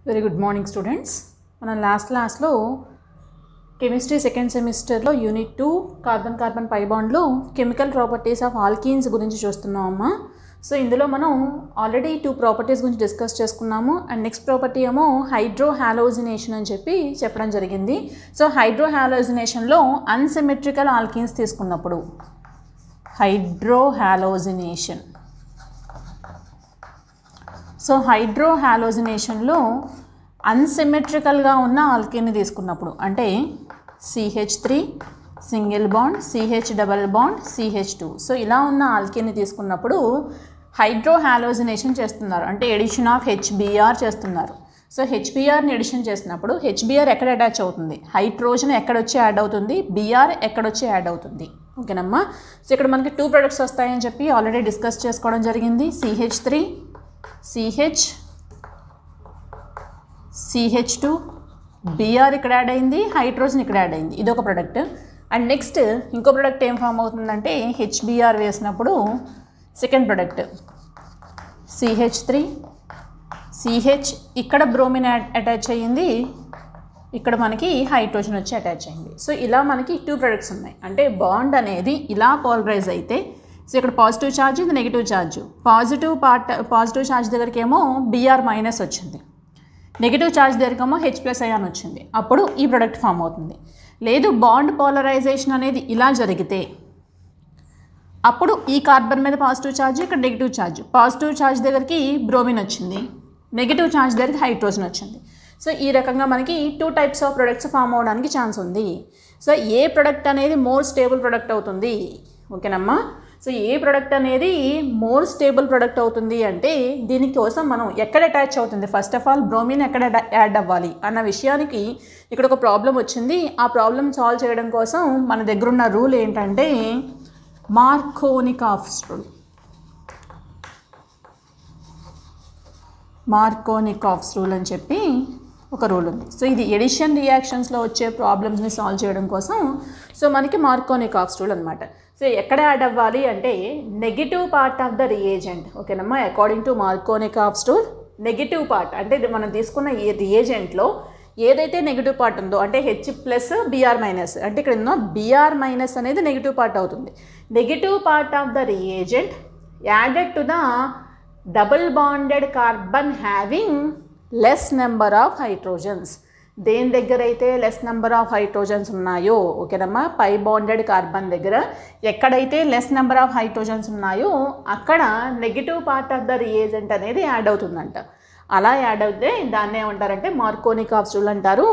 Very good morning students. మనం last క్లాస్లో chemistry second సెమిస్టర్లో యూనిట్ 2 కార్బన్ కార్బన్ పై బాండ్లో కెమికల్ ప్రాపర్టీస్ ఆఫ్ ఆల్కీన్స్ గురించి చూస్తున్నాం అమ్మా. సో ఇందులో మనం ఆల్రెడీ 2 ప్రాపర్టీస్ గురించి డిస్కస్ చేసుకున్నాము. అండ్ నెక్స్ట్ ప్రాపర్టీ ఏమో హైడ్రో హాలోజినేషన్ అని చెప్పడం జరిగింది. సో హైడ్రో హాలోజినేషన్లో అన్సిమెట్రికల్ ఆల్కీన్స్ తీసుకున్నప్పుడు హైడ్రో హాలోజినేషన్. సో హైడ్రో హాలోజినేషన్లో అన్సిమెట్రికల్గా ఉన్న ఆల్కీన్ని తీసుకున్నప్పుడు అంటే CH3 single bond, CH double bond, CH2. So ఇలా ఉన్న ఆల్కీన్ని తీసుకున్నప్పుడు హైడ్రో హాలోజినేషన్ చేస్తున్నారు, అంటే ఎడిషన్ ఆఫ్ HBr చేస్తున్నారు. సో HBrని ఎడిషన్ చేసినప్పుడు HBr ఎక్కడ అటాచ్ అవుతుంది, హైడ్రోజన్ ఎక్కడొచ్చి యాడ్ అవుతుంది, Br ఎక్కడొచ్చి యాడ్ అవుతుంది. ఓకేనమ్మా. సో ఇక్కడ మనకి 2 ప్రొడక్ట్స్ వస్తాయని చెప్పి ఆల్రెడీ డిస్కస్ చేసుకోవడం జరిగింది. CH3 CH CH2 Br ఇక్కడ యాడ్ అయింది, హైడ్రోజన్ ఇక్కడ యాడ్ అయింది, ఇదొక ప్రొడక్ట్. అండ్ నెక్స్ట్ ఇంకో ప్రొడక్ట్ ఏం ఫామ్ అవుతుందంటే HBr వేసినప్పుడు సెకండ్ ప్రొడక్ట్ CH3 CH ఇక్కడ బ్రోమిన్ అటాచ్ అయ్యింది, ఇక్కడ మనకి హైడ్రోజన్ వచ్చి అటాచ్ అయింది. సో ఇలా మనకి 2 ప్రొడక్ట్స్ ఉన్నాయి. అంటే బాండ్ అనేది ఇలా పోలరైజ్ అయితే, సో ఇక్కడ పాజిటివ్ ఛార్జ్, ఇది నెగిటివ్ ఛార్జ్. పాజిటివ్ ఛార్జ్ దగ్గరికి ఏమో Br మైనస్ వచ్చింది, నెగిటివ్ ఛార్జ్ దగ్గరకేమో H+ అయాన్ వచ్చింది. అప్పుడు ఈ ప్రొడక్ట్ ఫామ్ అవుతుంది. లేదు బాండ్ పోలరైజేషన్ అనేది ఇలా జరిగితే అప్పుడు ఈ కార్బన్ మీద పాజిటివ్ ఛార్జ్, ఇక్కడ నెగిటివ్ ఛార్జ్. పాజిటివ్ ఛార్జ్ దగ్గరికి బ్రోమిన్ వచ్చింది, నెగిటివ్ ఛార్జ్ దగ్గరికి హైడ్రోజన్ వచ్చింది. సో ఈ రకంగా మనకి 2 టైప్స్ ఆఫ్ ప్రొడక్ట్స్ ఫామ్ అవడానికి ఛాన్స్ ఉంది. సో ఏ ప్రొడక్ట్ అనేది మోర్ స్టేబుల్ ప్రొడక్ట్ అవుతుంది. ఓకేనమ్మా. సో ఏ ప్రొడక్ట్ అనేది మోర్ స్టేబుల్ ప్రొడక్ట్ అవుతుంది అంటే దీనికోసం మనం ఎక్కడ అటాచ్ అవుతుంది, ఫస్ట్ ఆఫ్ ఆల్ బ్రోమిన్ ఎక్కడ యాడ్ అవ్వాలి అన్న విషయానికి ఇక్కడ ఒక ప్రాబ్లం వచ్చింది. ఆ ప్రాబ్లం సాల్వ్ చేయడం కోసం మన దగ్గర ఉన్న రూల్ ఏంటంటే మార్కోనికాఫ్స్ రూల్. మార్కోనికాఫ్స్ రూల్ అని చెప్పి ఒక రూల్ ఉంది. సో ఇది ఎడిషన్ రియాక్షన్స్లో వచ్చే ప్రాబ్లమ్స్ని సాల్వ్ చేయడం కోసం సో మనకి మార్కోనికాఫ్స్ రూల్ అనమాట. సో ఎక్కడ యాడ్ అవ్వాలి అంటే negative part of the reagent. ఓకేనమ్మా. According to Markovnikov's rule negative part అంటే మనం తీసుకున్న ఈ రియేజెంట్లో ఏదైతే నెగిటివ్ పార్ట్ ఉందో అంటే H+ Br మైనస్, అంటే ఇక్కడ ఉన్న Br మైనస్ అనేది నెగిటివ్ పార్ట్ అవుతుంది. Negative part of the reagent added to the double bonded carbon having less number of hydrogens. దేని దగ్గర అయితే లెస్ నెంబర్ ఆఫ్ హైడ్రోజన్స్ ఉన్నాయో, ఓకేనమ్మా, పై బాండెడ్ కార్బన్ దగ్గర ఎక్కడైతే లెస్ నెంబర్ ఆఫ్ హైడ్రోజన్స్ ఉన్నాయో అక్కడ negative part of the reagent అనేది యాడ్ అవుతుందంట. అలా యాడ్ అవుతే దాన్ని ఏమంటారంటే మార్కోనికాఫ్స్ రూల్ అంటారు.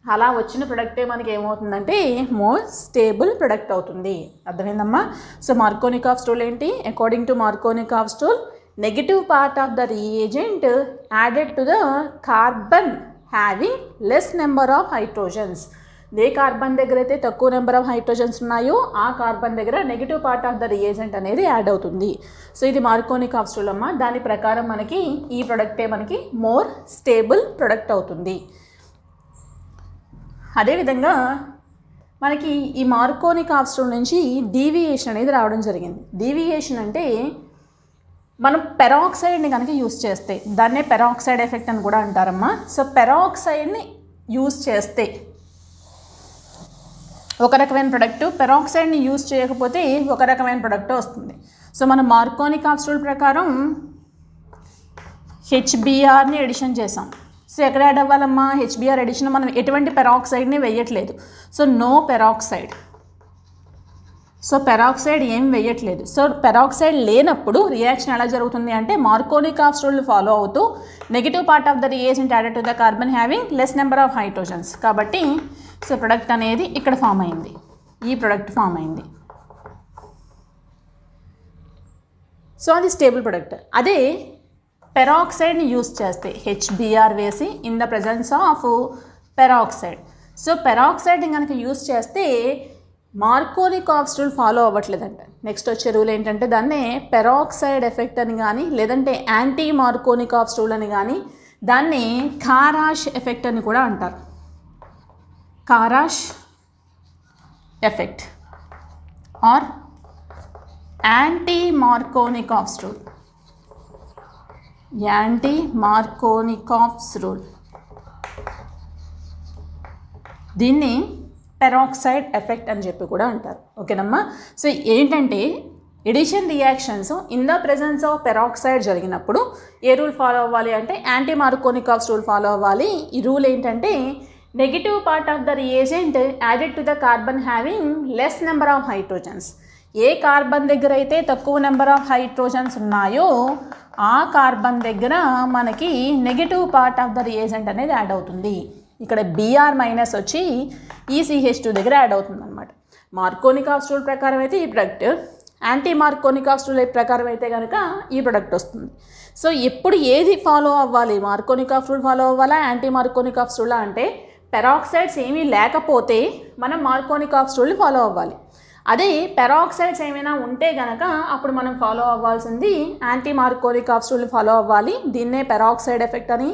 అలా వచ్చిన ప్రొడక్టే మనకి ఏమవుతుందంటే మోర్ స్టేబుల్ ప్రొడక్ట్ అవుతుంది. అర్థమైందమ్మా. సో మార్కోనికాఫ్స్ రూల్ ఏంటి? According to Markovnikov's rule negative part of the reagent added to the carbon having less number of hydrogens. ఏ కార్బన్ దగ్గర అయితే తక్కువ నెంబర్ ఆఫ్ హైడ్రోజన్స్ ఉన్నాయో ఆ కార్బన్ దగ్గర negative part of the reagent అనేది add అవుతుంది. సో ఇది మార్కోనికాఫ్స్ రూల్ అమ్మ. దాని ప్రకారం మనకి ఈ ప్రొడక్టే మనకి మోర్ స్టేబుల్ ప్రొడక్ట్ అవుతుంది. అదేవిధంగా మనకి ఈ మార్కోనికాఫ్స్ రూల్ నుంచి డీవియేషన్ అనేది రావడం జరిగింది. డీవియేషన్ అంటే మనం పెరాక్సైడ్ని కనుక యూస్ చేస్తే దాన్నే పెరాక్సైడ్ ఎఫెక్ట్ అని కూడా అంటారమ్మా. సో పెరాక్సైడ్ని యూస్ చేస్తే ఒక రకమైన ప్రొడక్ట్, పెరాక్సైడ్ని యూస్ చేయకపోతే ఒక రకమైన ప్రొడక్ట్ వస్తుంది. సో మనం మార్కోనికాఫ్స్ రూల్ ప్రకారం HBrని ఎడిషన్ చేసాం. సో ఎక్కడ యాడ్ అవ్వాలమ్మా? HBr ఎడిషన్ మనం ఎటువంటి పెరాక్సైడ్ని వేయట్లేదు. So no peroxide. So peroxide ఏం వేయట్లేదు. సో పెరాక్సైడ్ లేనప్పుడు రియాక్షన్ ఎలా జరుగుతుంది అంటే మార్కోనికాఫ్స్ రూల్ ఫాలో అవుతూ negative part of the reagent added to the carbon having less number of hydrogens. కాబట్టి సో ప్రొడక్ట్ అనేది ఇక్కడ ఫామ్ అయింది, ఈ ప్రొడక్ట్ ఫామ్ అయింది. సో అది స్టేబుల్ ప్రొడక్ట్. అదే పెరాక్సైడ్ని యూస్ చేస్తే HBr వేసి in the presence of peroxide. So పెరాక్సైడ్ని కనుక యూస్ చేస్తే మార్కోనికాఫ్స్ రూల్ ఫాలో అవ్వట్లేదంట. నెక్స్ట్ వచ్చే రూల్ ఏంటంటే దాన్నే పెరాక్సైడ్ ఎఫెక్ట్ అని కానీ లేదంటే యాంటీ మార్కోనికాఫ్స్ రూల్ అని కానీ దాన్ని ఖారాష్ ఎఫెక్ట్ అని కూడా అంటారు. Kharasch effect or anti Markovnikov's rule. Anti Markovnikov's rule. దీన్ని పెరాక్సైడ్ ఎఫెక్ట్ అని చెప్పి కూడా అంటారు. ఓకేనమ్మా. సో ఏంటంటే addition reactions in the presence of peroxide జరిగినప్పుడు ఏ రూల్ ఫాలో అవ్వాలి అంటే యాంటీ మార్కోనికాఫ్స్ రూల్ ఫాలో అవ్వాలి. ఈ రూల్ ఏంటంటే negative part of the reagent added to the carbon having less number of hydrogens. ఏ కార్బన్ దగ్గర అయితే తక్కువ నెంబర్ ఆఫ్ హైడ్రోజన్స్ ఉన్నాయో ఆ కార్బన్ దగ్గర మనకి negative part of the reagent అనేది యాడ్ అవుతుంది. ఇక్కడ Br మైనస్ వచ్చి ECH2 దగ్గర యాడ్ అవుతుంది అనమాట. మార్కోనికాఫ్స్ రూల్ ప్రకారం అయితే ఈ ప్రొడక్ట్, యాంటీ మార్కోనికాఫ్స్ రూల్ ప్రకారం అయితే కనుక ఈ ప్రొడక్ట్ వస్తుంది. సో ఎప్పుడు ఏది ఫాలో అవ్వాలి, మార్కోనికాఫ్స్ రూల్ ఫాలో అవ్వాలా యాంటీ మార్కోనికాఫ్స్ రూల్ అంటే పెరాక్సైడ్స్ ఏమీ లేకపోతే మనం మార్కోనికాఫ్స్ రూల్ని ఫాలో అవ్వాలి. అదే పెరాక్సైడ్స్ ఏమైనా ఉంటే కనుక అప్పుడు మనం ఫాలో అవ్వాల్సింది యాంటీ మార్కోనికాఫ్స్ రూల్ని ఫాలో అవ్వాలి. దీన్నే పెరాక్సైడ్ ఎఫెక్ట్ అని,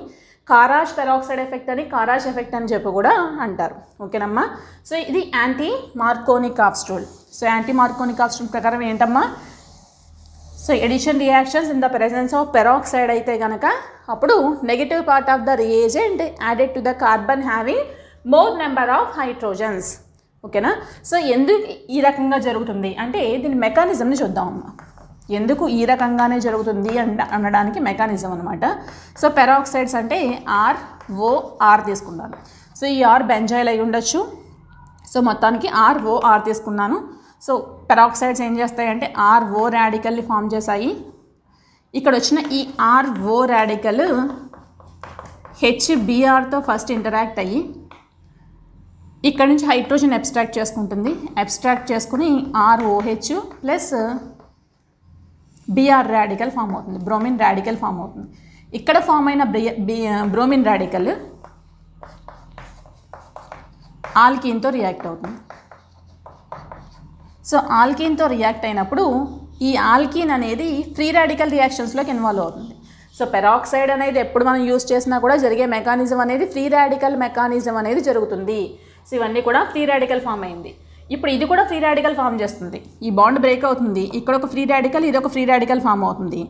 కారాష్ పెరాక్సైడ్ ఎఫెక్ట్ అని, కారాష్ ఎఫెక్ట్ అని చెప్పి కూడా అంటారు. ఓకేనమ్మా. సో ఇది anti Markovnikov's rule. So anti Markovnikov's rule ప్రకారం ఏంటమ్మా, so addition reactions in the presence of peroxide అయితే కనుక అప్పుడు negative part of the reagent added to the carbon having more number of hydrogens. ఓకేనా. సో ఎందుకు ఈ రకంగా జరుగుతుంది అంటే దీని మెకానిజంని చూద్దామమ్మా. ఎందుకు ఈ రకంగానే జరుగుతుంది అనడానికి మెకానిజం అనమాట. సో పెరాక్సైడ్స్ అంటే ROR తీసుకున్నాను. సో ఈ R బెంజైల్ అయి ఉండొచ్చు. సో మొత్తానికి ROR తీసుకున్నాను. సో పెరాక్సైడ్స్ ఏం చేస్తాయంటే RO రాడికల్ని ఫామ్ చేశాయి. ఇక్కడ వచ్చిన ఈ RO రాడికల్ HBrతో ఫస్ట్ ఇంటరాక్ట్ అయ్యి ఇక్కడ నుంచి హైడ్రోజన్ అబ్స్ట్రాక్ట్ చేసుకుంటుంది. అబ్స్ట్రాక్ట్ చేసుకుని ROH plus Br radical form అవుతుంది, బ్రోమిన్ రాడికల్ ఫామ్ అవుతుంది. ఇక్కడ ఫామ్ అయిన బ్రోమిన్ రాడికల్ ఆల్కీన్తో రియాక్ట్ అవుతుంది. సో ఆల్కీన్తో రియాక్ట్ అయినప్పుడు ఈ ఆల్కీన్ అనేది ఫ్రీ రాడికల్ రియాక్షన్స్లోకి ఇన్వాల్వ్ అవుతుంది. సో పెరాక్సైడ్ అనేది ఎప్పుడు మనం యూజ్ చేసినా కూడా జరిగే మెకానిజం అనేది ఫ్రీ రాడికల్ మెకానిజం అనేది జరుగుతుంది. సో ఇవన్నీ కూడా ఫ్రీ రాడికల్ ఫామ్ అయింది. ఇప్పుడు ఇది కూడా ఫ్రీ రాడికల్ ఫామ్ చేస్తుంది. ఈ బాండ్ బ్రేక్ అవుతుంది, ఇక్కడ ఒక ఫ్రీ రాడికల్, ఇది ఒక ఫ్రీ రాడికల్ ఫామ్ అవుతుంది.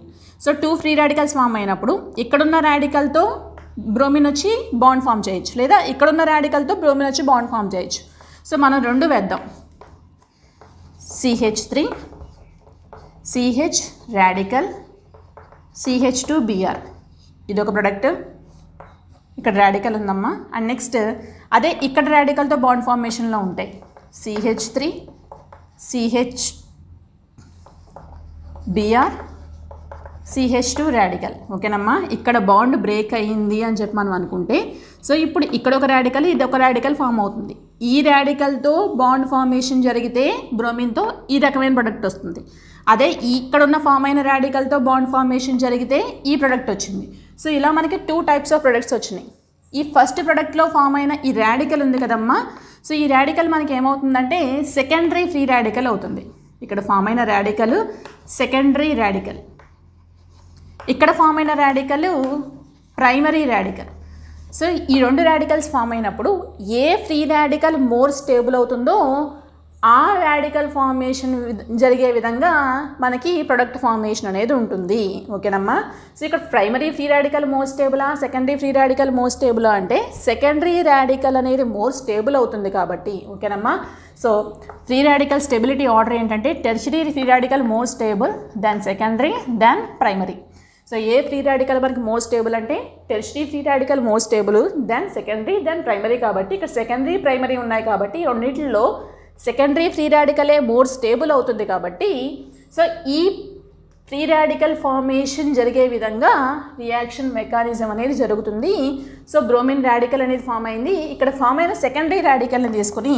సో 2 ఫ్రీ రాడికల్స్ ఫామ్ అయినప్పుడు ఇక్కడున్న రాడికల్తో బ్రోమిన్ వచ్చి బాండ్ ఫామ్ చేయొచ్చు, లేదా ఇక్కడున్న రాడికల్తో బ్రోమిన్ వచ్చి బాండ్ ఫామ్ చేయొచ్చు. సో మనం రెండు వేద్దాం. CH3 CH రాడికల్ CH2Br ఇదొక ప్రొడక్ట్. ఇక్కడ రాడికల్ ఉందమ్మా. అండ్ నెక్స్ట్ అదే ఇక్కడ రాడికల్తో బాండ్ ఫార్మేషన్లో ఉంటాయి CH3 CHBr CH2 రాడికల్. ఓకేనమ్మా. ఇక్కడ బాండ్ బ్రేక్ అయ్యింది అని చెప్పి మనం అనుకుంటే సో ఇప్పుడు ఇక్కడ ఒక రాడికల్, ఇది ఒక రాడికల్ ఫామ్ అవుతుంది. ఈ రాడికల్తో బాండ్ ఫార్మేషన్ జరిగితే బ్రోమిన్తో ఈ రకమైన ప్రొడక్ట్ వస్తుంది. అదే ఇక్కడున్న ఫామ్ అయిన రాడికల్తో బాండ్ ఫార్మేషన్ జరిగితే ఈ ప్రొడక్ట్ వచ్చింది. సో ఇలా మనకి 2 టైప్స్ ఆఫ్ ప్రొడక్ట్స్ వచ్చినాయి. ఈ ఫస్ట్ ప్రొడక్ట్లో ఫామ్ అయిన ఈ రాడికల్ ఉంది కదమ్మా. సో ఈ రాడికల్ మనకి ఏమవుతుందంటే సెకండరీ ఫ్రీ రాడికల్ అవుతుంది. ఇక్కడ ఫామ్ అయిన రాడికల్ సెకండరీ రాడికల్, ఇక్కడ ఫామ్ అయిన రాడికల్ ప్రైమరీ రాడికల్. సో ఈ 2 రాడికల్స్ ఫామ్ అయినప్పుడు ఏ ఫ్రీ రాడికల్ మోర్ స్టేబుల్ అవుతుందో ఆ రాడికల్ ఫార్మేషన్ జరిగే విధంగా మనకి ప్రొడక్ట్ ఫార్మేషన్ అనేది ఉంటుంది. ఓకేనమ్మా. సో ఇక్కడ ప్రైమరీ ఫ్రీ రాడికల్ మోర్ స్టేబులా, సెకండరీ ఫ్రీ రాడికల్ మోర్ స్టేబులా అంటే సెకండరీ రాడికల్ అనేది మోర్ స్టేబుల్ అవుతుంది కాబట్టి. ఓకేనమ్మా. So free radical stability order ఏంటంటే tertiary free radical more stable then secondary then primary. So ఏ ఫ్రీ రాడికల్ మనకి మోర్ స్టేబుల్ అంటే tertiary free radical more stable then secondary then primary. కాబట్టి ఇక్కడ సెకండరీ ప్రైమరీ ఉన్నాయి కాబట్టి రెండింటిలో సెకండరీ ఫ్రీ రాడికలే మోర్ స్టేబుల్ అవుతుంది కాబట్టి సో ఈ ఫ్రీ రాడికల్ ఫార్మేషన్ జరిగే విధంగా రియాక్షన్ మెకానిజం అనేది జరుగుతుంది. సో బ్రోమిన్ రాడికల్ అనేది ఫామ్ అయింది. ఇక్కడ ఫామ్ అయిన సెకండరీ రాడికల్ని తీసుకుని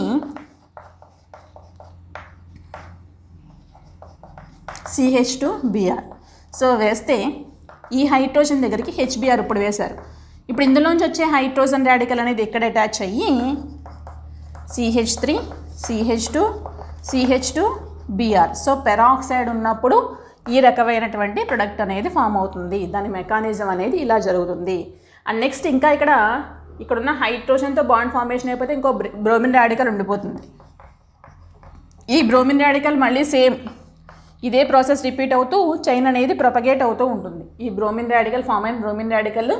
CH2Br సో వేస్తే ఈ హైడ్రోజన్ దగ్గరికి HBr ఇప్పుడు వేశారు. ఇప్పుడు ఇందులోంచి వచ్చే హైడ్రోజన్ రాడికల్ అనేది ఇక్కడ అటాచ్ అయ్యి CH3 CH2 CH2Br. So peroxide ఉన్నప్పుడు ఈ రకమైనటువంటి ప్రొడక్ట్ అనేది ఫామ్ అవుతుంది. దాని మెకానిజం అనేది ఇలా జరుగుతుంది. అండ్ నెక్స్ట్ ఇంకా ఇక్కడున్న హైడ్రోజన్తో బాండ్ ఫార్మేషన్ అయిపోతే ఇంకో బ్రోమిన్ రాడికల్ ఉండిపోతుంది. ఈ బ్రోమిన్ రాడికల్ మళ్ళీ సేమ్ ఇదే ప్రాసెస్ రిపీట్ అవుతూ చైన్ అనేది ప్రొపగేట్ అవుతూ ఉంటుంది. ఈ బ్రోమిన్ రాడికల్ ఫామ్ అయిన బ్రోమిన్ రాడికల్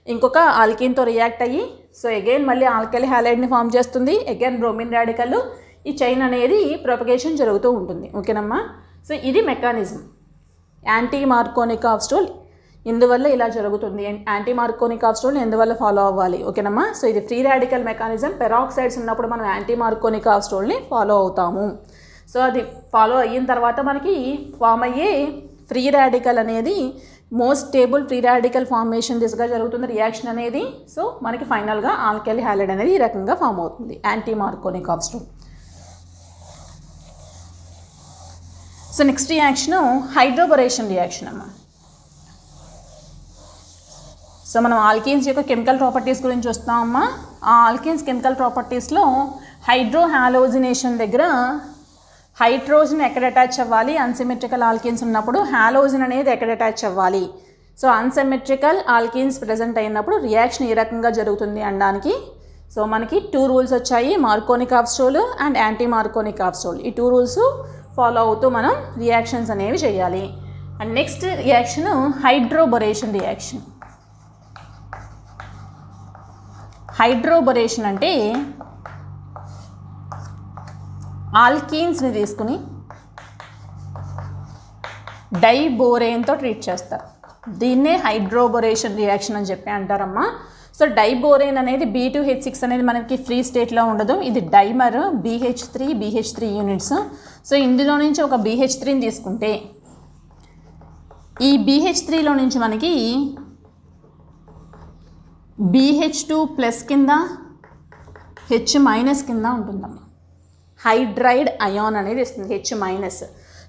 ఇంకొక ఆల్కీన్తో రియాక్ట్ అయ్యి సో అగైన్ మళ్ళీ ఆల్కలీ హ్యాలైడ్ని ఫామ్ చేస్తుంది. అగైన్ బ్రోమిన్ రాడికల్ ఈ చైన్ అనేది ప్రొపగేషన్ జరుగుతూ ఉంటుంది. ఓకేనమ్మా. సో ఇది మెకానిజం. యాంటీ మార్కోనిక్ ఆఫ్ స్టూల్ ఎందువల్ల ఇలా జరుగుతుంది, యాంటీ మార్కోనిక్ ఆఫ్ స్టూల్ ఎందువల్ల ఫాలో అవ్వాలి. ఓకేనమ్మా. సో ఇది ఫ్రీ రాడికల్ మెకానిజం. పెరాక్సైడ్స్ ఉన్నప్పుడు మనం యాంటీ మార్కోనిక్ ఆఫ్ స్టూల్ని ఫాలో అవుతాము. సో అది ఫాలో అయిన తర్వాత మనకి ఫామ్ అయ్యే ఫ్రీ రాడికల్ అనేది most stable free radical formation దిశగా జరుగుతుంది రియాక్షన్ అనేది. సో మనకి ఫైనల్గా ఆల్కలీ హ్యాలైడ్ అనేది ఈ రకంగా ఫామ్ అవుతుంది anti మార్కోనిక్ of stool. So next reaction hydroboration reaction అమ్మా. సో మనం ఆల్కీన్స్ యొక్క కెమికల్ ప్రాపర్టీస్ గురించి వస్తామమ్మా. ఆ ఆల్కీన్స్ కెమికల్ ప్రాపర్టీస్లో హైడ్రో హాలోజినేషన్ దగ్గర హైడ్రోజన్ ఎక్కడ అటాచ్ అవ్వాలి, అన్సిమెట్రికల్ ఆల్కీన్స్ ఉన్నప్పుడు హాలోజన్ అనేది ఎక్కడ అటాచ్ అవ్వాలి. సో అన్సిమెట్రికల్ ఆల్కీన్స్ ప్రజెంట్ అయినప్పుడు రియాక్షన్ ఏ రకంగా జరుగుతుంది అనడానికి సో మనకి 2 రూల్స్ వచ్చాయి, మార్కోనిక్ of stool and anti మార్కోనిక్ of stool. ఈ 2 రూల్స్ ఫాలో అవుతూ మనం రియాక్షన్స్ అనేవి చేయాలి. And next reaction hydroboration reaction. Hydroboration అంటే ఆల్కీన్స్ని తీసుకుని డైబోరేన్తో ట్రీట్ చేస్తారు. దీన్నే హైడ్రోబరేషన్ రియాక్షన్ అని చెప్పి అంటారమ్మా. సో డైబోరేన్ అనేది B2H6 అనేది మనకి ఫ్రీ స్టేట్లో ఉండదు. ఇది డైమర్ BH3 యూనిట్స్. సో ఇందులో నుంచి ఒక BH3ని తీసుకుంటే ఈ BH3లో నుంచి మనకి BH2+ కింద H- కింద ఉంటుందమ్మా. హైడ్రైడ్ అయాన్ అనేది ఇస్తుంది H-.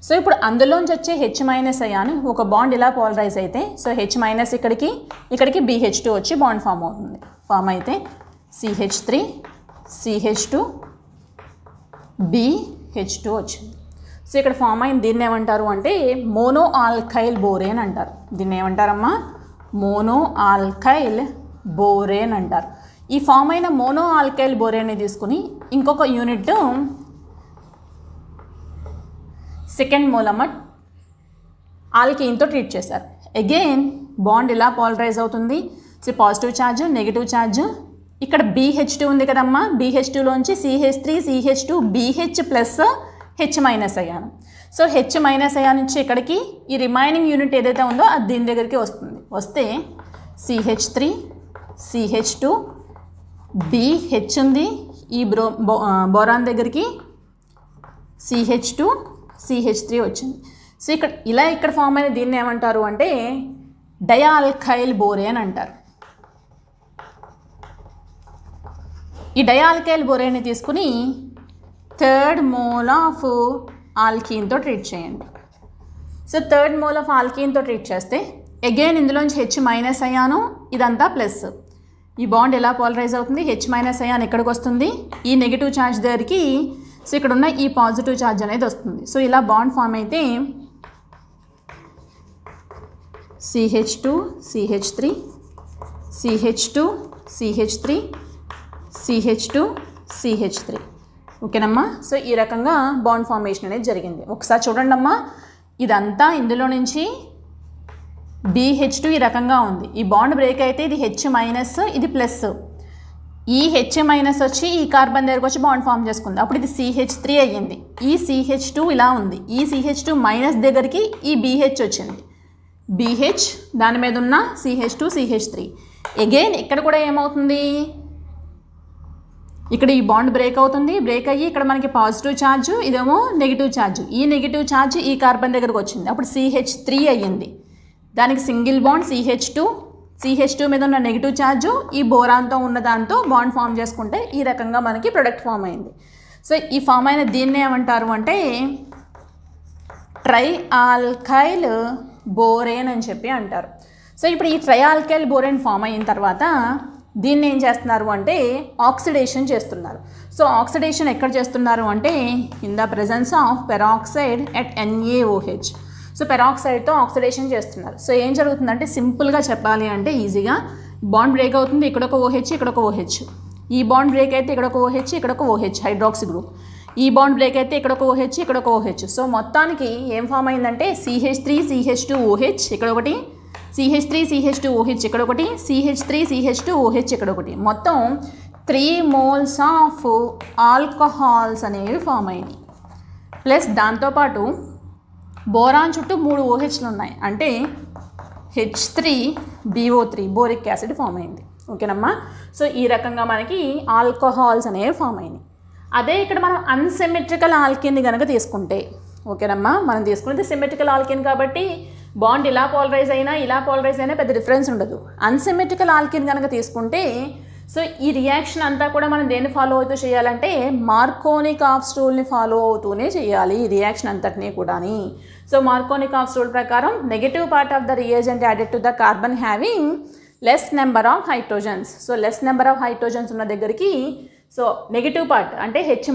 సో ఇప్పుడు అందులోంచి వచ్చే H- అయాన్ ఒక బాండ్ ఇలా పోలరైజ్ అయితే సో H- ఇక్కడికి BH2 వచ్చి బాండ్ ఫామ్ అవుతుంది. ఫామ్ అయితే CH3 CH2 BH2 వచ్చింది. సో ఇక్కడ ఫామ్ అయిన దీన్ని ఏమంటారు అంటే మోనో ఆల్కైల్ బోరేన్ అంటారు. దీన్ని ఏమంటారమ్మా మోనో ఆల్కైల్ బోరేన్ అంటారు. ఈ ఫామ్ అయిన మోనో ఆల్కైల్ బోరేన్ని తీసుకుని ఇంకొక యూనిట్ సెకండ్ మోలమ్మ ఆల్కీన్తో ట్రీట్ చేశారు. అగైన్ బాండ్ ఇలా పోలరైజ్ అవుతుంది. So positive charge negative charge. ఇక్కడ BH2 ఉంది కదమ్మా, BH2లోంచి CH3 CH2 BH+ H- ion. So H- ion నుంచి ఇక్కడికి ఈ రిమైనింగ్ యూనిట్ ఏదైతే ఉందో అది దీని దగ్గరికి వస్తుంది. వస్తే CH3 CH2 BH ఉంది, ఈ బోరాన్ దగ్గరికి CH2 CH3 వచ్చింది. సో ఇక్కడ ఫామ్ అయిన దీన్ని ఏమంటారు అంటే డయాల్కైల్ బోరేన్ అంటారు. ఈ డయాల్కైల్ బోరేన్ని తీసుకుని 3rd మోల్ ఆఫ్ ఆల్కీన్తో ట్రీట్ చేయండి. సో 3rd మోల్ ఆఫ్ ఆల్కీన్తో ట్రీట్ చేస్తే అగైన్ ఇందులోంచి H- అయాను, ఇదంతా ప్లస్. ఈ బాండ్ ఎలా పోలరైజ్ అవుతుంది, H- అయాన్ ఇక్కడికి వస్తుంది, ఈ నెగిటివ్ ఛార్జ్ దగ్గరికి సో ఇక్కడ ఉన్న ఈ పాజిటివ్ ఛార్జ్ అనేది వస్తుంది. సో ఇలా బాండ్ ఫామ్ అయితే CH2 CH3 CH2 CH3 CH2 CH3. ఓకేనమ్మా. సో ఈ రకంగా బాండ్ ఫార్మేషన్ అనేది జరిగింది. ఒకసారి చూడండి అమ్మా, ఇదంతా ఇందులో నుంచి BH2 ఈ రకంగా ఉంది. ఈ బాండ్ బ్రేక్ అయితే ఇది H-, ఇది ప్లస్. ఈ H- వచ్చి ఈ కార్బన్ దగ్గరకు వచ్చి బాండ్ ఫామ్ చేసుకుంది. అప్పుడు ఇది CH3 అయ్యింది. ఈ CH2 ఇలా ఉంది. ఈ CH2- దగ్గరికి ఈ BH వచ్చింది. BH దాని మీద ఉన్న CH2 CH3. అగైన్ ఇక్కడ కూడా ఏమవుతుంది, ఇక్కడ ఈ బాండ్ బ్రేక్ అవుతుంది. బ్రేక్ అయ్యి ఇక్కడ మనకి పాజిటివ్ ఛార్జ్, ఇదేమో నెగిటివ్ ఛార్జ్. ఈ నెగిటివ్ ఛార్జ్ ఈ కార్బన్ దగ్గరకు వచ్చింది. అప్పుడు CH3 అయ్యింది. దానికి సింగిల్ బాండ్ CH2 మీద ఉన్న నెగిటివ్ ఛార్జ్ ఈ బోరాన్తో ఉన్న దాంతో బాండ్ ఫామ్ చేసుకుంటే ఈ రకంగా మనకి ప్రొడక్ట్ ఫామ్ అయింది. సో ఈ ఫామ్ అయిన దీన్ని ఏమంటారు అంటే ట్రై ఆల్కైల్ బోరేన్ అని చెప్పి అంటారు. సో ఇప్పుడు ఈ ట్రై ఆల్కైల్ బోరేన్ ఫామ్ అయిన తర్వాత దీన్ని ఏం చేస్తున్నారు అంటే ఆక్సిడేషన్ చేస్తున్నారు. సో ఆక్సిడేషన్ ఎక్కడ చేస్తున్నారు అంటే in the presence of peroxide at NaOH. So పెరాక్సైడ్తో ఆక్సిడేషన్ చేస్తున్నారు. సో ఏం జరుగుతుందంటే సింపుల్గా చెప్పాలి అంటే ఈజీగా బాండ్ బ్రేక్ అవుతుంది. ఇక్కడ ఒక OH ఇక్కడ ఒక OH. ఈ బాండ్ బ్రేక్ అయితే ఇక్కడ ఒక OH ఇక్కడ ఒక OH హైడ్రాక్సీ గ్రూప్. ఈ బాండ్ బ్రేక్ అయితే ఇక్కడ ఒక OH ఇక్కడ ఒక OH. సో మొత్తానికి ఏం ఫామ్ అయిందంటే CH3 CH2 OH ఇక్కడ ఒకటి, CH3 CH2 OH ఇక్కడ ఒకటి, CH3 CH2 OH ఇక్కడ ఒకటి, మొత్తం 3 moles ఆఫ్ ఆల్కహాల్స్ అనేవి ఫామ్ అయినాయి. ప్లస్ దాంతోపాటు బోరాన్ చుట్టూ 3 OHలు ఉన్నాయి, అంటే H3BO3 బోరిక్ యాసిడ్ ఫామ్ అయింది. ఓకేనమ్మా. సో ఈ రకంగా మనకి ఆల్కహాల్స్ అనేవి ఫామ్ అయినాయి. అదే ఇక్కడ మనం అన్సిమెట్రికల్ ఆల్కిన్ని కనుక తీసుకుంటే, ఓకేనమ్మా, మనం తీసుకునేది సిమెట్రికల్ ఆల్కిన్ కాబట్టి బాండ్ ఇలా పోలరైజ్ అయినా ఇలా పోలరైజ్ అయినా పెద్ద డిఫరెన్స్ ఉండదు. అన్సిమెట్రికల్ ఆల్కిన్ కనుక తీసుకుంటే సో ఈ రియాక్షన్ అంతా కూడా మనం దేన్ని ఫాలో అవుతూ చేయాలంటే మార్కోనిక్ ఆఫ్ రూల్ని ఫాలో అవుతూనే చేయాలి ఈ రియాక్షన్ అంతటినీ కూడాని. సో మార్కోనిక్ ఆఫ్ రూల్ ప్రకారం negative part of the reagent added to the carbon having less number of hydrogens. So less number of hydrogens ఉన్న దగ్గరికి సో నెగిటివ్ పార్ట్ అంటే H-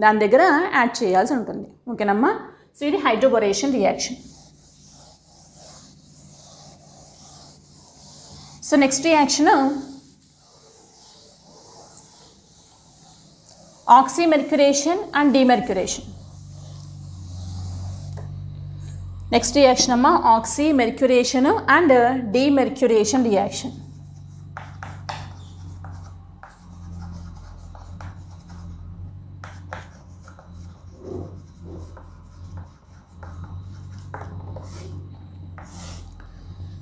దాని దగ్గర యాడ్ చేయాల్సి ఉంటుంది. ఓకేనమ్మా. సో ఇది hydroboration reaction. So next reaction oxymercuration and demercuration. Next reaction అమ్మా oxymercuration and demercuration reaction.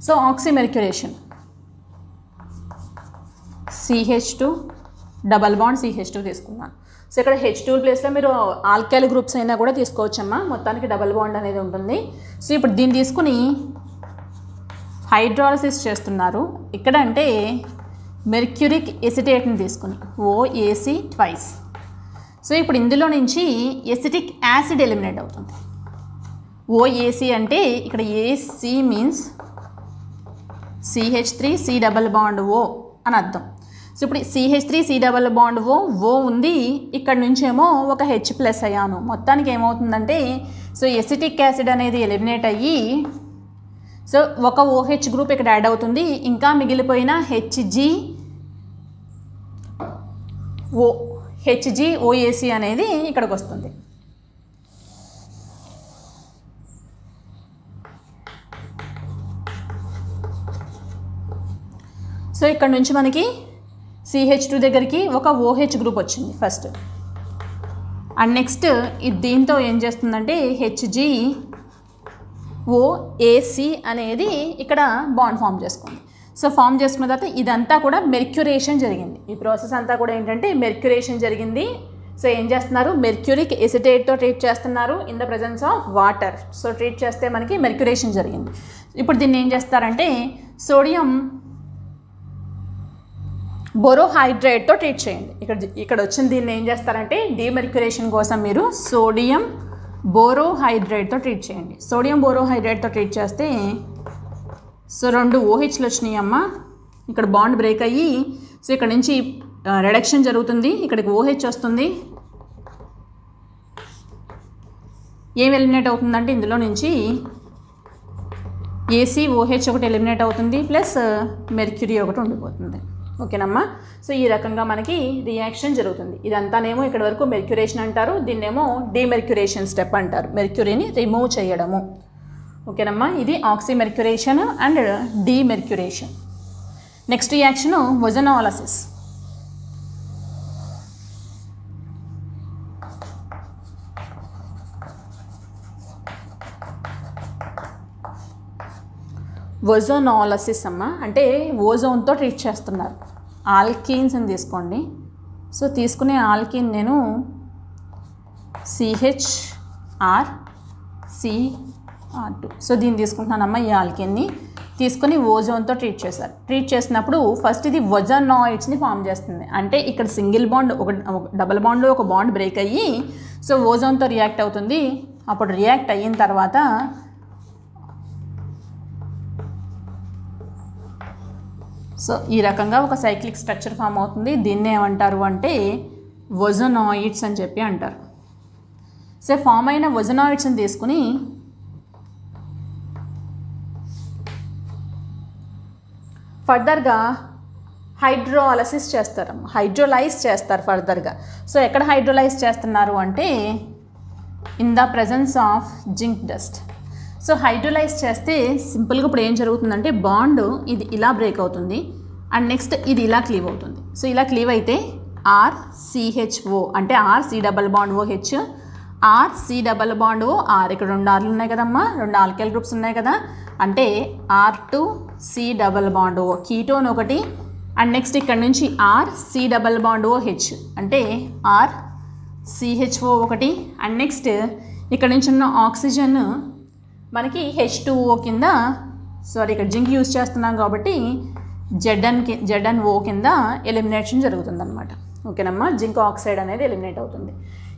So oxymercuration CH2 double bond CH2 తీసుకున్నాను. సో ఇక్కడ H2 ప్లేస్లో మీరు ఆల్కైల్ గ్రూప్స్ అయినా కూడా తీసుకోవచ్చమ్మా, మొత్తానికి డబల్ బాండ్ అనేది ఉంటుంది. సో ఇప్పుడు దీన్ని తీసుకుని హైడ్రాలసిస్ చేస్తున్నారు. ఇక్కడ అంటే మెర్క్యూరిక్ ఎసిటేట్ని తీసుకుని OAC ట్వైస్. సో ఇప్పుడు ఇందులో నుంచి ఎసిటిక్ యాసిడ్ ఎలిమినేట్ అవుతుంది. OAC అంటే ఇక్కడ AC means CH3C double bond O అని అర్థం. సో ఇప్పుడు CH3C డబల్ బాండ్ O ఉంది, ఇక్కడ నుంచేమో ఒక H+ అయ్యాను. మొత్తానికి ఏమవుతుందంటే సో ఎసిటిక్ యాసిడ్ అనేది ఎలిమినేట్ అయ్యి సో ఒక OH గ్రూప్ ఇక్కడ యాడ్ అవుతుంది, ఇంకా మిగిలిపోయిన HgOAC అనేది ఇక్కడికి వస్తుంది. సో ఇక్కడ నుంచి మనకి CH2 దగ్గరికి ఒక OH గ్రూప్ వచ్చింది ఫస్ట్, అండ్ నెక్స్ట్ ఇది దీంతో ఏం చేస్తుందంటే HgOAC అనేది ఇక్కడ బాండ్ ఫామ్ చేసుకుంది. సో ఫామ్ చేసుకున్న తర్వాత ఇదంతా కూడా మెర్క్యురేషన్ జరిగింది. ఈ ప్రాసెస్ అంతా కూడా ఏంటంటే మెర్క్యురేషన్ జరిగింది. సో ఏం చేస్తున్నారు, మెర్క్యూరిక్ ఎసిటేట్తో ట్రీట్ చేస్తున్నారు in the presence of water. So treat చేస్తే మనకి మెర్క్యురేషన్ జరిగింది. ఇప్పుడు దీన్ని ఏం చేస్తారంటే సోడియం బోరోహైడ్రేట్తో ట్రీట్ చేయండి. ఇక్కడ వచ్చిన దీన్ని ఏం చేస్తారంటే డీమెర్క్యురేషన్ కోసం మీరు సోడియం బోరోహైడ్రేట్తో ట్రీట్ చేయండి. సోడియం బోరోహైడ్రేట్తో ట్రీట్ చేస్తే సో 2 OHలు వచ్చినాయి అమ్మ, ఇక్కడ బాండ్ బ్రేక్ అయ్యి సో ఇక్కడ నుంచి రిడక్షన్ జరుగుతుంది, ఇక్కడికి OH వస్తుంది. ఏం ఎలిమినేట్ అవుతుందంటే ఇందులో నుంచి ACOH ఒకటి ఎలిమినేట్ అవుతుంది, ప్లస్ మెర్క్యూరీ ఒకటి ఉండిపోతుంది. ఓకేనమ్మా. సో ఈ రకంగా మనకి రియాక్షన్ జరుగుతుంది. ఇదంతానేమో ఇక్కడ వరకు మెర్క్యురేషన్ అంటారు, దీన్నేమో డీమెర్క్యురేషన్ స్టెప్ అంటారు, మెర్క్యూరీని రిమూవ్ చేయడము. ఓకేనమ్మా. ఇది oxymercuration and demercuration. Next reaction ozonolysis. Ozonolysis అమ్మ అంటే ఓజోన్తో ట్రీట్ చేస్తున్నారు. ఆల్కీన్స్ని తీసుకోండి. సో తీసుకునే ఆల్కీన్ నేను CHRCR2. సో దీన్ని తీసుకుంటున్నానమ్మా. ఈ ఆల్కీన్ని తీసుకొని ఓజోన్తో ట్రీట్ చేశారు. ట్రీట్ చేసినప్పుడు ఫస్ట్ ఇది ఓజోనాయిడ్స్ని ఫామ్ చేస్తుంది. అంటే ఇక్కడ సింగిల్ బాండ్ ఒక డబల్ బాండ్లో ఒక బాండ్ బ్రేక్ అయ్యి సో ఓజోన్తో రియాక్ట్ అవుతుంది. అప్పుడు రియాక్ట్ అయిన తర్వాత సో ఈ రకంగా ఒక సైక్లిక్ స్ట్రక్చర్ ఫామ్ అవుతుంది. దీన్ని ఏమంటారు అంటే ఓజోనాయిడ్స్ అని చెప్పి అంటారు. సో ఫామ్ అయిన ఓజోనాయిడ్స్ని తీసుకుని ఫర్దర్గా హైడ్రోలైసిస్ చేస్తారు, హైడ్రోలైజ్ చేస్తారు ఫర్దర్గా. సో ఎక్కడ హైడ్రోలైజ్ చేస్తున్నారు అంటే in the presence of zinc dust. So hydrolyse చేస్తే సింపుల్గా ఇప్పుడు ఏం జరుగుతుందంటే బాండ్ ఇది ఇలా బ్రేక్ అవుతుంది అండ్ నెక్స్ట్ ఇది ఇలా క్లీవ్ అవుతుంది. సో ఇలా క్లీవ్ అయితే RCHO అంటే RC double bond OH, RC double bond O R. ఇక్కడ 2 Rలు ఉన్నాయి కదమ్మా, 2 ఆల్కైల్ గ్రూప్స్ ఉన్నాయి కదా, అంటే R2C double bond O ketone ఒకటి అండ్ నెక్స్ట్ ఇక్కడ నుంచి RC డబల్ బాండ్ OH అంటే RCHO ఒకటి అండ్ నెక్స్ట్ ఇక్కడ నుంచి ఉన్న ఆక్సిజన్ మనకి H2O కింద, సారీ ఇక్కడ జింక్ యూజ్ చేస్తున్నాం కాబట్టి ZnO కింద ఎలిమినేషన్ జరుగుతుందన్నమాట. ఓకేనమ్మా, జింక్ ఆక్సైడ్ అనేది ఎలిమినేట్ అవుతుంది.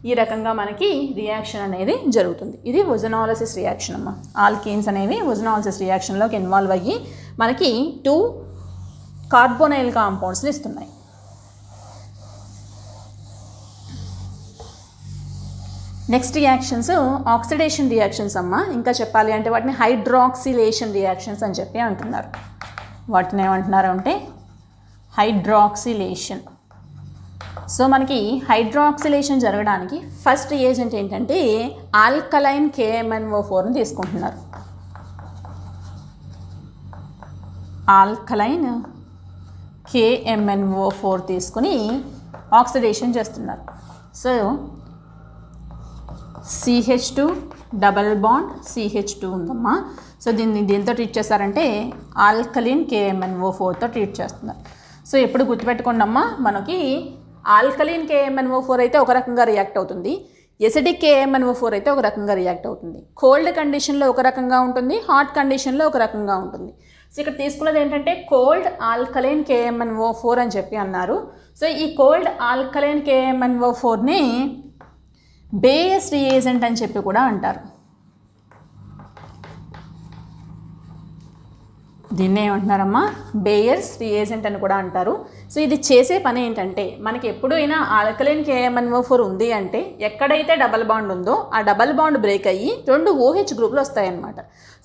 ఈ రకంగా మనకి రియాక్షన్ అనేది జరుగుతుంది. ఇది ఓజోనాలిసిస్ రియాక్షన్ అమ్మ. ఆల్కీన్స్ అనేవి ఓజోనాలిసిస్ రియాక్షన్లోకి ఇన్వాల్వ్ అయ్యి మనకి 2 కార్బోనైల్ కాంపౌండ్స్ని ఇస్తున్నాయి. నెక్స్ట్ రియాక్షన్స్ ఆక్సిడేషన్ రియాక్షన్స్ అమ్మ. ఇంకా చెప్పాలి అంటే వాటిని హైడ్రాక్సిలేషన్ రియాక్షన్స్ అని చెప్పి అంటున్నారు. వాటిని ఏమంటున్నారు అంటే హైడ్రాక్సిలేషన్. సో మనకి హైడ్రాక్సిలేషన్ జరగడానికి ఫస్ట్ ఏజెంట్ ఏంటంటే ఆల్కలైన్ KMnO4ని తీసుకుంటున్నారు. ఆల్కలైన్ KMnO4 తీసుకుని ఆక్సిడేషన్ చేస్తున్నారు. So CH2 double bond CH2 ఉందమ్మా. సో దీంతో ట్రీట్ చేస్తారంటే ఆల్కలిన్ KMnO4తో ట్రీట్ చేస్తున్నారు. సో ఎప్పుడు గుర్తుపెట్టుకోండి అమ్మా, మనకి ఆల్కలిన్ KMnO4 అయితే ఒక రకంగా రియాక్ట్ అవుతుంది, ఎసిడిక్ KMnO4 అయితే ఒక రకంగా రియాక్ట్ అవుతుంది. కోల్డ్ కండిషన్లో ఒక రకంగా ఉంటుంది, హాట్ కండిషన్లో ఒక రకంగా ఉంటుంది. సో ఇక్కడ తీసుకున్నది ఏంటంటే కోల్డ్ ఆల్కలైన్ KMnO4 అని చెప్పి అన్నారు. సో ఈ కోల్డ్ ఆల్కలైన్ KMnO4ని బేయస్ రియేజెంట్ అని చెప్పి కూడా అంటారు. దీన్ని ఏమంటున్నారమ్మా, బేయర్స్ రియేజెంట్ అని కూడా అంటారు. సో ఇది చేసే పని ఏంటంటే మనకి ఎప్పుడైనా ఆల్కలైన్ KMnO4 ఉంది అంటే ఎక్కడైతే డబల్ బాండ్ ఉందో ఆ డబల్ బాండ్ బ్రేక్ అయ్యి 2 OH గ్రూపులు వస్తాయన్నమాట.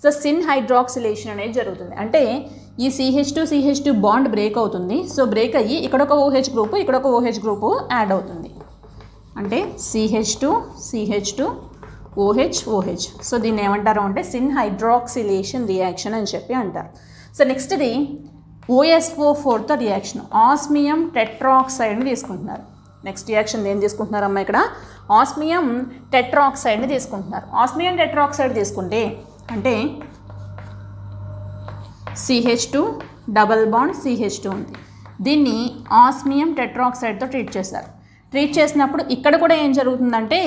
సో సిన్ హైడ్రాక్సిలేషన్ అనేది జరుగుతుంది. అంటే ఈ CH2 బాండ్ బ్రేక్ అవుతుంది. సో బ్రేక్ అయ్యి ఇక్కడ ఒక OH గ్రూపు, ఇక్కడ ఒక OH గ్రూపు యాడ్ అవుతుంది. అంటే CH2 OH. సో దీన్ని ఏమంటారు అంటే సిన్ హైడ్రాక్సిలేషన్ రియాక్షన్ అని చెప్పి అంటారు. సో నెక్స్ట్ ఇది OSO4తో రియాక్షన్, ఆస్మియం టెట్రాక్సైడ్ని తీసుకుంటున్నారు. నెక్స్ట్ రియాక్షన్ ఏం తీసుకుంటున్నారమ్మా, ఇక్కడ ఆస్మియం టెట్రాక్సైడ్ని తీసుకుంటున్నారు. ఆస్మియం టెట్రాక్సైడ్ తీసుకుంటే అంటే CH2 డబల్ బాండ్ CH2 ఉంది. దీన్ని ఆస్మియం టెట్రాక్సైడ్తో ట్రీట్ చేశారు. ట్రీట్ చేసినప్పుడు ఇక్కడ కూడా ఏం జరుగుతుందంటే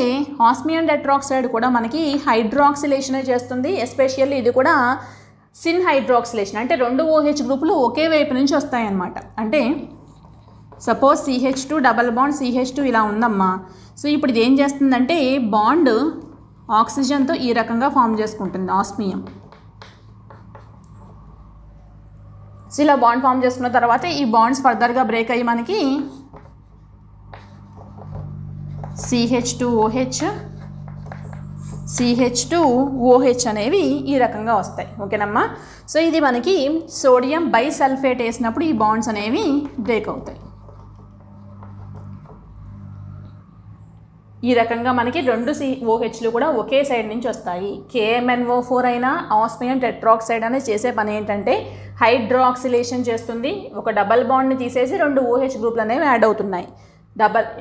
ఆస్మియం టెట్రాక్సైడ్ కూడా మనకి హైడ్రాక్సిలేషన్ చేస్తుంది. ఎస్పెషల్లీ ఇది కూడా సిన్ హైడ్రాక్సిలేషన్, అంటే 2 OH గ్రూపులు ఒకే వైపు నుంచి వస్తాయన్నమాట. అంటే suppose CH2 double bond CH2 ఇలా ఉందమ్మా. సో ఇప్పుడు ఇది ఏం చేస్తుందంటే బాండ్ ఆక్సిజన్తో ఈ రకంగా ఫామ్ చేసుకుంటుంది ఆస్మియం. సో ఇలా బాండ్ ఫామ్ చేసుకున్న తర్వాత ఈ బాండ్స్ ఫర్దర్గా బ్రేక్ అయ్యి మనకి CH2OH అనేవి ఈ రకంగా వస్తాయి. ఓకేనమ్మా. సో ఇది మనకి సోడియం బైసల్ఫేట్ వేసినప్పుడు ఈ బాండ్స్ అనేవి బ్రేక్ అవుతాయి. ఈ రకంగా మనకి 2 OHలు కూడా ఒకే సైడ్ నుంచి వస్తాయి. KMnO4 అయినా ఆస్మియం టెట్రాక్సైడ్ అనేది చేసే పని ఏంటంటే హైడ్రాక్సిలేషన్ చేస్తుంది. ఒక డబల్ బాండ్ని తీసేసి 2 OH గ్రూపులు అనేవి యాడ్ అవుతున్నాయి.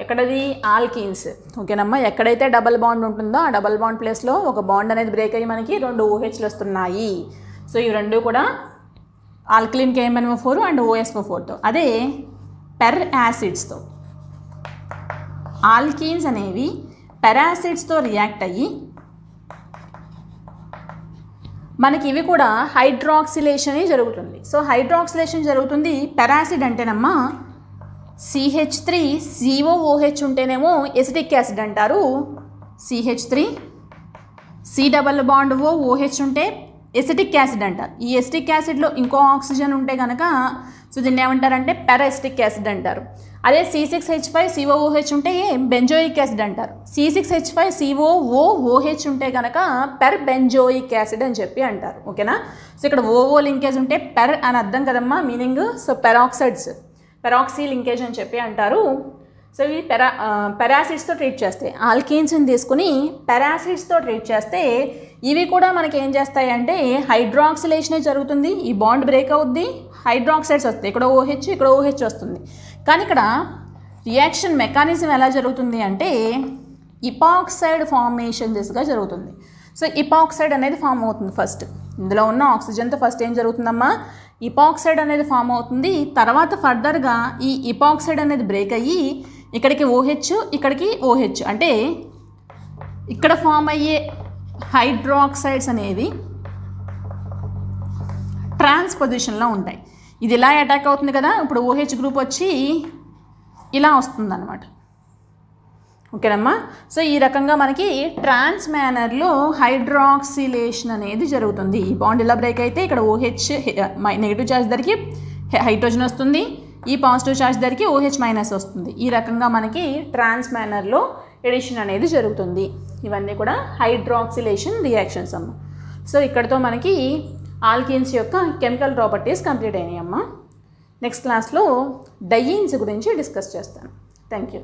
ఎక్కడది ఆల్కీన్స్. ఓకేనమ్మా, ఎక్కడైతే డబల్ బాండ్ ఉంటుందో ఆ డబల్ బాండ్ ప్లేస్లో ఒక బాండ్ అనేది బ్రేక్ అయ్యి మనకి 2 OHలు వస్తున్నాయి. సో ఇవి 2 కూడా ఆల్కలిన్ KMnO4 అండ్ OSO4తో. అదే పెర్ యాసిడ్స్తో ఆల్కీన్స్ అనేవి పెరాసిడ్స్తో రియాక్ట్ అయ్యి మనకి ఇవి కూడా హైడ్రాక్సిలేషన్ జరుగుతుంది. సో హైడ్రాక్సిలేషన్ జరుగుతుంది. పెరాసిడ్ అంటేనమ్మా CH3COOH ఉంటేనేమో ఎసిటిక్ యాసిడ్ అంటారు. CH3 C double bond OH ఉంటే ఎసిటిక్ యాసిడ్ అంటారు. ఈ ఎసిటిక్ యాసిడ్లో ఇంకో ఆక్సిజన్ ఉంటే కనుక సో దీన్ని ఏమంటారంటే పారాసిటిక్ యాసిడ్ అంటారు. అదే C6H5COOH ఉంటే బెంజోయిక్ యాసిడ్ అంటారు. C6H5COOH ఉంటే కనుక పెర్ బెంజోయిక్ యాసిడ్ అని చెప్పి అంటారు. ఓకేనా. సో ఇక్కడ ఓఓ లింకేజ్ ఉంటే పెర్ అని అర్థం కదమ్మా meaning. So peroxides peroxy linkage అని చెప్పి అంటారు. సో ఇవి పెరాసిడ్స్తో ట్రీట్ చేస్తే, ఆల్కీన్స్ని తీసుకుని పెరాసిడ్స్తో ట్రీట్ చేస్తే ఇవి కూడా మనకి ఏం చేస్తాయి అంటే హైడ్రాక్సిలేషనే జరుగుతుంది. ఈ బాండ్ బ్రేక్ అవుద్ది, హైడ్రాక్సైడ్స్ వస్తాయి. ఇక్కడ OH, ఇక్కడ OH వస్తుంది. కానీ ఇక్కడ రియాక్షన్ మెకానిజం ఎలా జరుగుతుంది అంటే ఇపాక్సైడ్ ఫార్మేషన్ దిశగా జరుగుతుంది. సో ఇపాక్సైడ్ అనేది ఫామ్ అవుతుంది ఫస్ట్. ఇందులో ఉన్న ఆక్సిజన్తో ఫస్ట్ ఏం జరుగుతుందమ్మా, ఇపాక్సైడ్ అనేది ఫామ్ అవుతుంది. తర్వాత ఫర్దర్గా ఈ ఇపాక్సైడ్ అనేది బ్రేక్ అయ్యి ఇక్కడికి OH, ఇక్కడికి OH, అంటే ఇక్కడ ఫామ్ అయ్యే హైడ్రాక్సైడ్స్ అనేవి ట్రాన్స్ పొజిషన్లో ఉంటాయి. ఇది ఇలా అటాక్ అవుతుంది కదా, ఇప్పుడు OH గ్రూప్ వచ్చి ఇలా వస్తుంది అనమాట. ఓకేనమ్మా. సో ఈ రకంగా మనకి ట్రాన్స్ మేనర్లో హైడ్రాక్సిలేషన్ అనేది జరుగుతుంది. ఈ బాండ్ ఇలా బ్రేక్ అయితే ఇక్కడ OH నెగిటివ్ ఛార్జ్ దగ్గరికి హైడ్రోజన్ వస్తుంది, ఈ పాజిటివ్ ఛార్జ్ దగ్గరికి OH మైనస్ వస్తుంది. ఈ రకంగా మనకి ట్రాన్స్ మేనర్లో ఎడిషన్ అనేది జరుగుతుంది. ఇవన్నీ కూడా హైడ్రాక్సిలేషన్ రియాక్షన్స్ అమ్మ. సో ఇక్కడతో మనకి ఆల్కీన్స్ యొక్క కెమికల్ ప్రాపర్టీస్ కంప్లీట్ అయినాయి అమ్మ. నెక్స్ట్ క్లాస్లో డయీన్స్ గురించి డిస్కస్ చేస్తాను. Thank you.